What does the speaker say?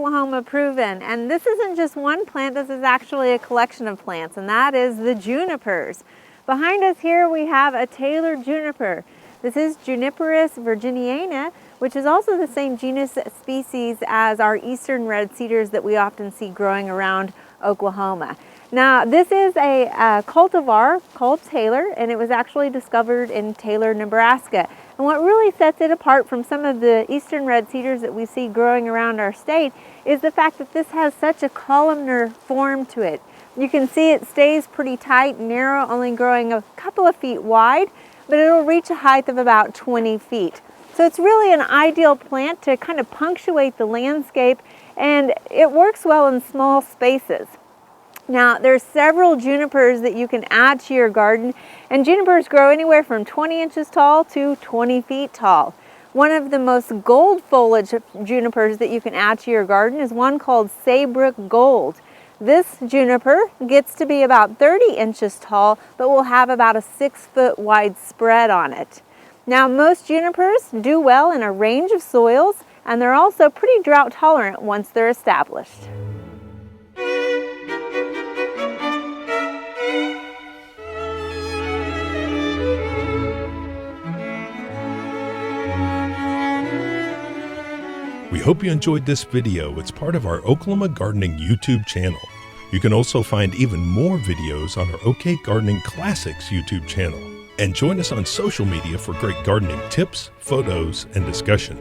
Oklahoma proven. And this isn't just one plant, this is actually a collection of plants, and that is the junipers. Behind us here we have a Taylor juniper. This is Junipers virginiana, which is also the same genus species as our eastern red cedars that we often see growing around Oklahoma. Now, this is a cultivar called Taylor, and it was actually discovered in Taylor, Nebraska. And what really sets it apart from some of the eastern red cedars that we see growing around our state is the fact that this has such a columnar form to it. You can see it stays pretty tight and narrow, only growing a couple of feet wide, but it'll reach a height of about 20 feet. So it's really an ideal plant to kind of punctuate the landscape, and it works well in small spaces. Now, there's several junipers that you can add to your garden, and junipers grow anywhere from 20 inches tall to 20 feet tall. One of the most gold foliage junipers that you can add to your garden is one called Saybrook Gold. This juniper gets to be about 30 inches tall, but will have about a 6-foot wide spread on it. Now, most junipers do well in a range of soils, and they're also pretty drought tolerant once they're established. We hope you enjoyed this video. It's part of our Oklahoma Gardening YouTube channel. You can also find even more videos on our OK Gardening Classics YouTube channel. And join us on social media for great gardening tips, photos, and discussion.